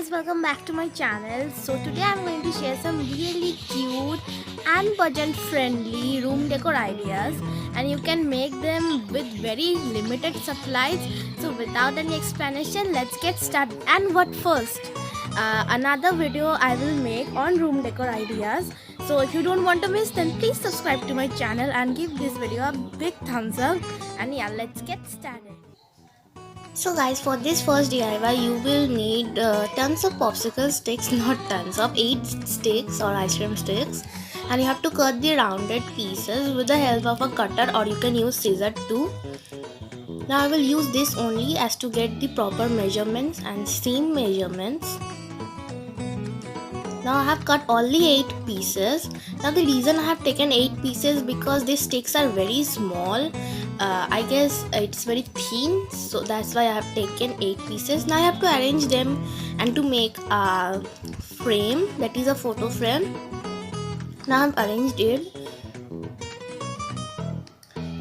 guys, welcome back to my channel. So today I'm going to share some really cute and budget friendly room decor ideas, and you can make them with very limited supplies. So without any explanation, let's get started. And what first? Another video I will make on room decor ideas. So if you don't want to miss, then please subscribe to my channel and give this video a big thumbs up. And yeah, let's get started. So guys, for this first DIY you will need tons of popsicle sticks, not tons of 8 sticks or ice cream sticks, and you have to cut the rounded pieces with the help of a cutter, or you can use scissor too. Now I will use this only as to get the proper measurements and seam measurements. Now I have cut all the 8 pieces. Now the reason I have taken 8 pieces because these sticks are very small. I guess it's very thin, so that's why I have taken 8 pieces. Now I have to arrange them and to make a frame, that is a photo frame. Now I've arranged it.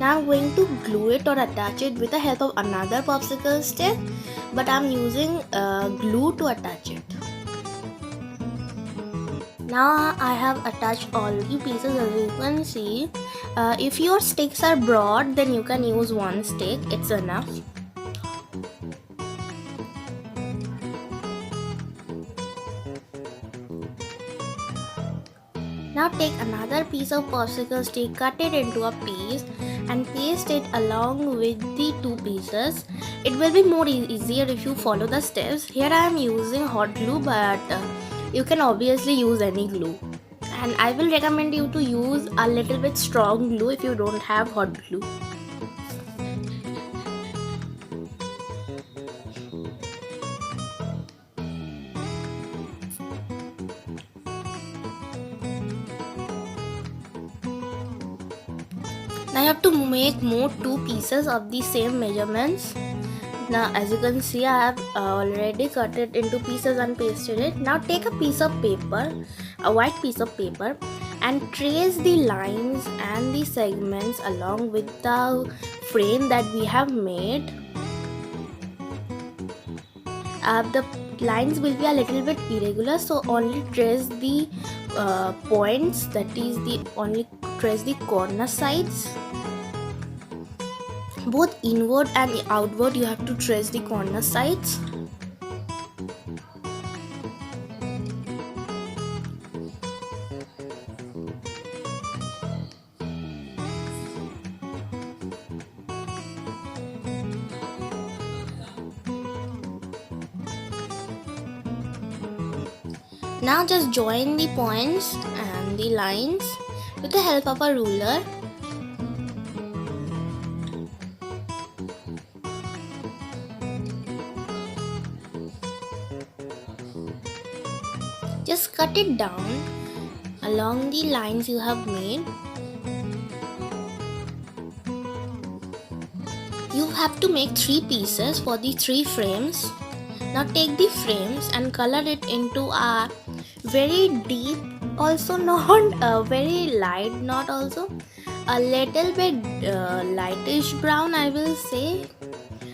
Now I'm going to glue it or attach it with the help of another popsicle stick, but I'm using glue to attach it. Now I have attached all the pieces, as you can see. If your sticks are broad, then you can use one stick, it's enough. Now take another piece of popsicle stick, cut it into a piece and paste it along with the 2 pieces. It will be more easier if you follow the steps. Here I am using hot glue, but you can obviously use any glue, and I will recommend you to use a little bit strong glue if you don't have hot glue. Now I have to make more 2 pieces of the same measurements. Now as you can see, I have already cut it into pieces and pasted it. Now take a piece of paper, a white piece of paper, and trace the lines and the segments along with the frame that we have made. The lines will be a little bit irregular, so only trace the points, that is only trace the corner sides. Both inward and outward you have to trace the corner sides. Now just join the points and the lines with the help of a ruler. Just cut it down along the lines you have made. You have to make 3 pieces for the 3 frames. Now take the frames and color it into a very deep, also not very light, not also a little bit lightish brown, I will say,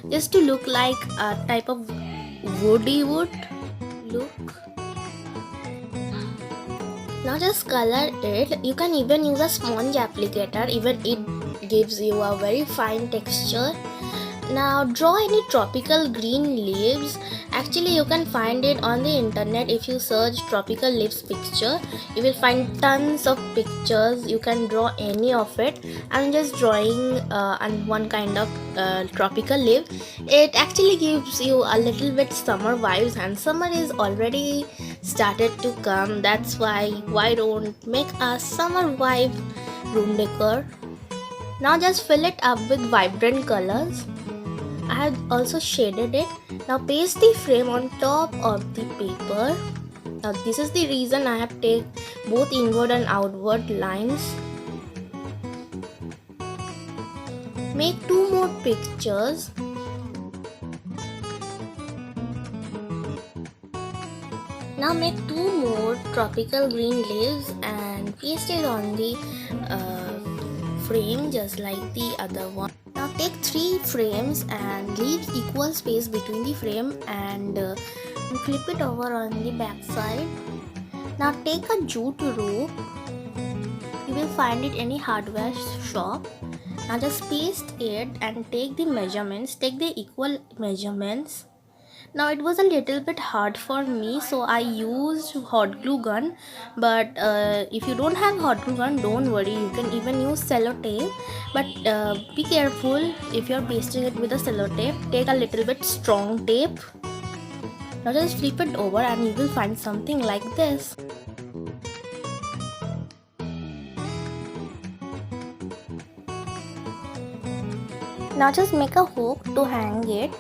just to look like a type of woody wood look. Now just color it. You can even use a sponge applicator, even it gives you a very fine texture. Now draw any tropical green leaves. Actually you can find it on the internet. If you search tropical leaves picture, you will find tons of pictures. You can draw any of it. I'm just drawing on one kind of tropical leaf. It actually gives you a little bit summer vibes, and summer is already started to come. That's why don't make a summer vibe room decor. Now just fill it up with vibrant colors. I have also shaded it. Now paste the frame on top of the paper. Now this is the reason I have taken both inward and outward lines. Make 2 more pictures. Now make 2 more tropical green leaves and paste it on the frame just like the other one. Now take 3 frames and leave equal space between the frame and and flip it over on the back side. Now take a jute rope. You will find it any hardware shop. Now just paste it and take the measurements, take the equal measurements. Now it was a little bit hard for me, so I used hot glue gun, but if you don't have hot glue gun, don't worry, you can even use sellotape, but be careful if you're pasting it with a sellotape. Take a little bit strong tape. Now just flip it over and you will find something like this. Now just make a hook to hang it.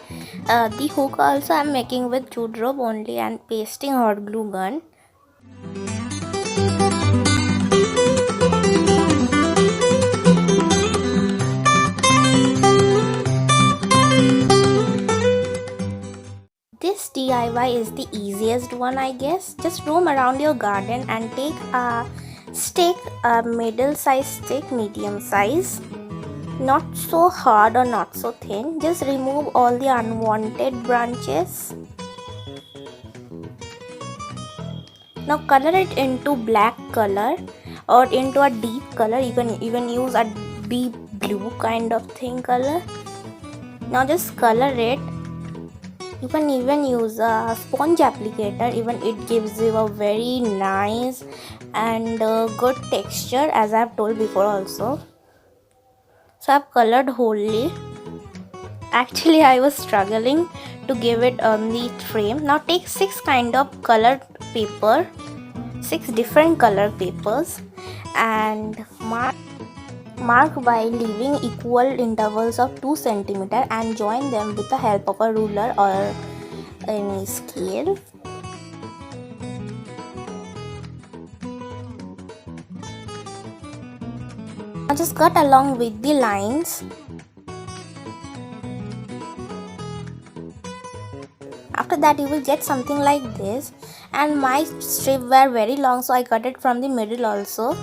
The hook also I am making with jute rope only and pasting hot glue gun. This DIY is the easiest one, I guess. Just roam around your garden and take a stick, a middle size stick, medium size. Not so hard or not so thin. Just remove all the unwanted branches. Now color it into black color or into a deep color. You can even use a deep blue kind of thing color. Now just color it. You can even use a sponge applicator. Even it gives you a very nice and good texture, as I have told before also. So I've colored wholly. Actually I was struggling to give it on the frame. Now take 6 kind of colored paper, 6 different color papers, and mark by leaving equal intervals of 2 cm and join them with the help of a ruler or any scale. Now just cut along with the lines. After that you will get something like this, and my strip were very long, so I cut it from the middle also.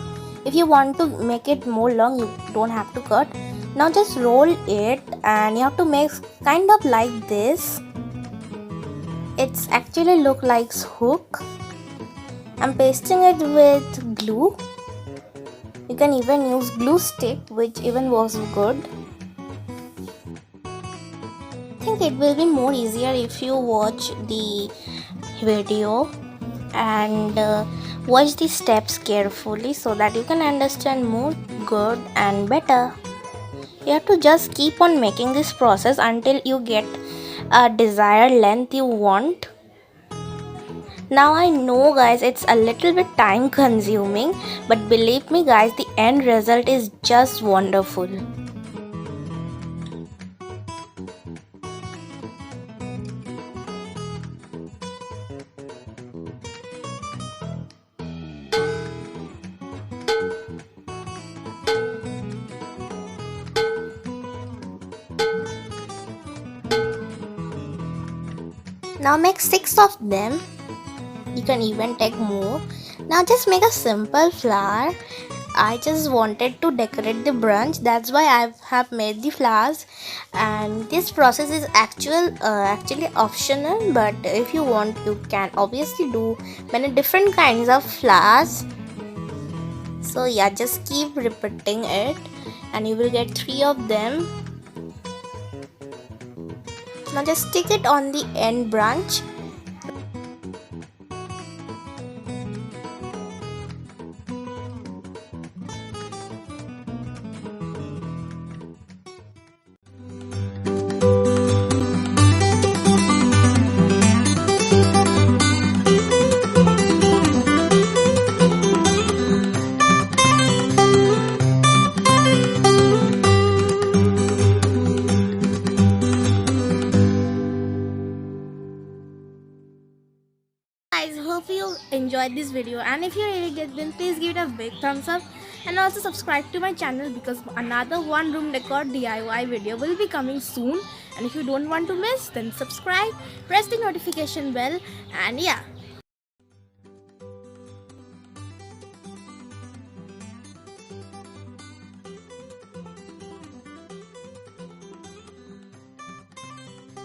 If you want to make it more long, you don't have to cut. Now just roll it and you have to make kind of like this. It's actually look like hook. I'm pasting it with glue. You can even use glue stick, which even works good. I think it will be more easier if you watch the video and watch the steps carefully so that you can understand more good and better. You have to just keep on making this process until you get a desired length you want. Now I know guys, it's a little bit time consuming, but believe me guys, the end result is just wonderful. Now make 6 of them. You can even take more. Now just make a simple flower. I just wanted to decorate the branch, that's why I have made the flowers, and this process is actually optional, but if you want you can obviously do many different kinds of flowers. So yeah, just keep repeating it and you will get 3 of them. Now just stick it on the end branch. Guys, hope you enjoyed this video, and if you really did, then please give it a big thumbs up and also subscribe to my channel because another one room decor DIY video will be coming soon. And if you don't want to miss, then subscribe, press the notification bell, and yeah,